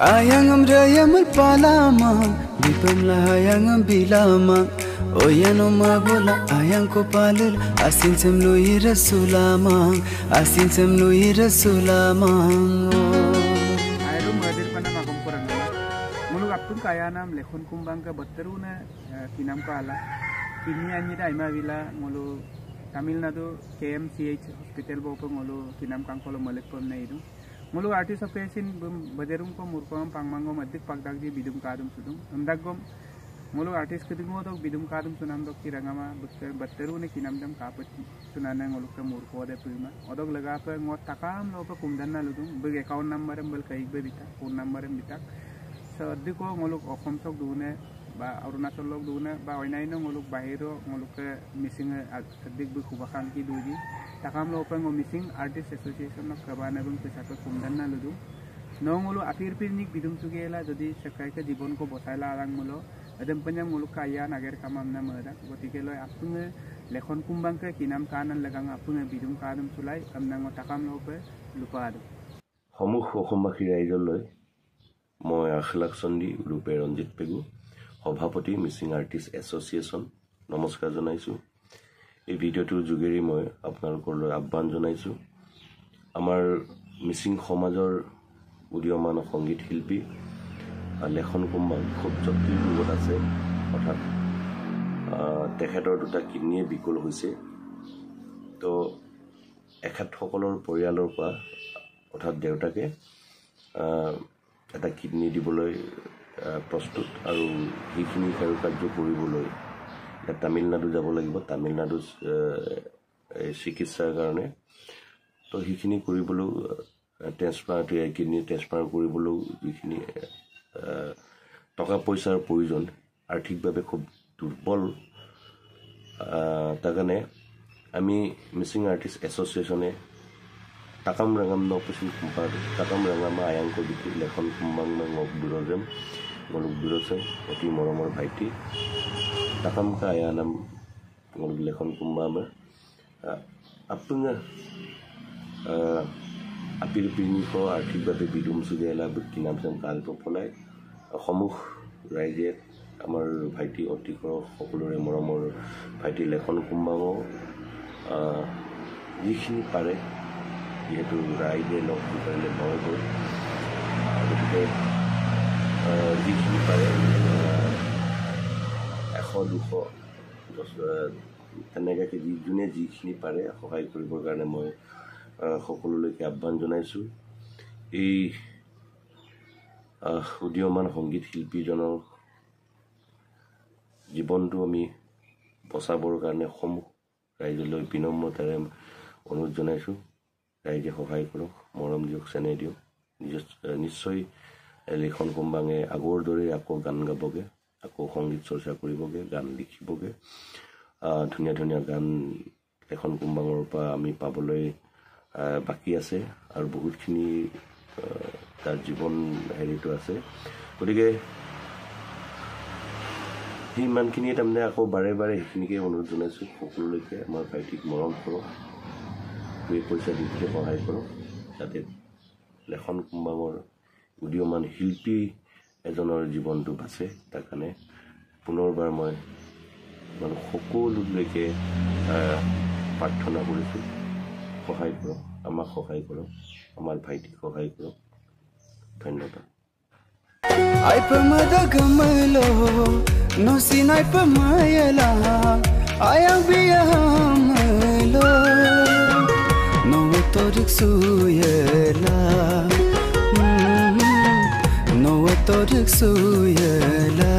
Ayangam rayamul palama Dipamla ayangam bilama Oyano mabola ayang ko palil Asin semlu irasulama Asin semlu irasulama Ayrum hadir pana makumpuran Mulu apun kaya nam lekhon kumbang ka batteru na kinam ka ala Kini anjira ima vila mulu Tamil Nadu KMCH hospital bopo mulu kinam kangkolo malek pom na idung Mulu artist operation baderum ko murkom pangmango madik pagdag di bidum kadum sudum amdagom mulu artist kedungo dok bidum kadum sunam dok kirangama batteru ne kinamdam kapet sunana mulu ka murko de prima odok laga pa ngot takam lo pa kumdanna ludum big account number bal kai be bita phone number bita so diko mulu okom sok dune ba arunachal lok dune ba oinaino mulu bahiro mulu ka missing adik bu kubakan ki duji takam lo pa ngo missing artist association of kabana bung pesaka kumdanna ludum nongulu apir pirnik bidum sugela jodi sakai ka jibon ko botaila arang mulo adem panya mulu kaya nager kamam na mada gotike loy apunge lekhon kumbang ke kinam kanan lagang apunge bidum kadum sulai amna ngo takam lo pe lupa adu সমুখ অসমবাসী ৰাইজলৈ মই আখলাক চন্দী ৰূপে ৰঞ্জিত পেগু সভাপতি Mising artist association নমস্কাৰ জনাইছোঁ এই ভিডিঅ'টোৰ যোগেৰে মই আপোনালোকলৈ আহ্বান জনাইছোঁ আমাৰ মিচিং সমাজৰ উদীয়মান সংগীত শিল্পী লেখন কুম্বাং খুব জটিল ৰোগত আছে অৰ্থাৎ তেখেতৰ দুটা কিডনীয়ে বিকল হৈছে তো এখেতসকলৰ পৰিয়ালৰ পৰা অৰ্থাৎ দেউতাকে এটা কিডনী দিবলৈ প্ৰস্তুত আৰু সেইখিনি কাৰ্য কৰিবলৈ তামিলনাডু যাব লাগিব তামিলনাডু চিকিৎসাৰ কাৰণে তো সেইখিনি কৰিবলৈ ট্ৰেন্সপ্লান্ট কিডনী ট্ৰেন্সফাৰ কৰিবলৈ যিখিনি টকা পইচাৰ প্ৰয়োজন আৰ্থিকভাৱে খুব দুৰ্বল তাৰ কাৰণে আমি মিচিং আৰ্টিষ্ট এছ'চিয়েশ্যনে takam rangam no pesin kumpar takam rangam ayang ko dikhi lekhon kumbang na ngok birojem ngoluk birose oti moromor bhaiti takam ka ayanam ngoluk lekhon kumbama apunga apir pini ko arthik babe bidum sugela bukinam sam kal to polai সমুখ ৰাইজে আমাৰ ভাইটি অতিকৰ সকলোৰে মৰমৰ ভাইটি লেখন কুম্বাঙো যিখিনি পাৰে যেহেতু ৰাইজে লগ কৰিলে মই গৈ গতিকে যিখিনি পাৰে 100-200 তেনেকৈ যোনে যিখিনি পাৰে সহায় কৰিবৰ কাৰণে মই সকলোলৈকে আহ্বান জনাইছোঁ এই উদীয়মান সংগীত শিল্পীজনৰ জীৱনটো আমি বচাবৰ কাৰণে সমুখ ৰাইজলৈ বিনম্ৰতাৰে অনুৰোধ জনাইছোঁ ৰাইজে সহায় কৰক মৰম দিয়ক চেনেহ দিয়ক নিশ্চয় লেখন কুম্বাঙে আগৰ দৰে আকৌ গান গাবগে আকৌ সংগীত চৰ্চা কৰিবগে গান লিখিবগে ধুনীয়া ধুনীয়া গান লেখন কুম্বাঙৰ পৰা আমি পাবলৈ বাকী আছে আৰু বহুতখিনি তাৰ জীৱন হেৰিটো আছে গতিকে সিমানখিনি তাৰমানে আকৌ বাৰে বাৰে সেইখিনিকে অনুৰোধ জনাইছোঁ সকলোলৈকে আমাৰ ভাইটিক মৰম কৰক পইচা দি সহায় কৰক যাতে লেখন কুম্বাঙৰ উদীয়মান শিল্পী এজনৰ জীৱনটো বাচে তাৰ কাৰণে পুনৰবাৰ মই সকলোলৈকে প্ৰাৰ্থনা কৰিছোঁ সহায় কৰক আমাক সহায় কৰক আমাৰ ভাইটিক সহায় কৰক ধন্যবাদ Ay pamada gamalo no sinay pamayala ayang biyamalo no torik suyela no torik suyela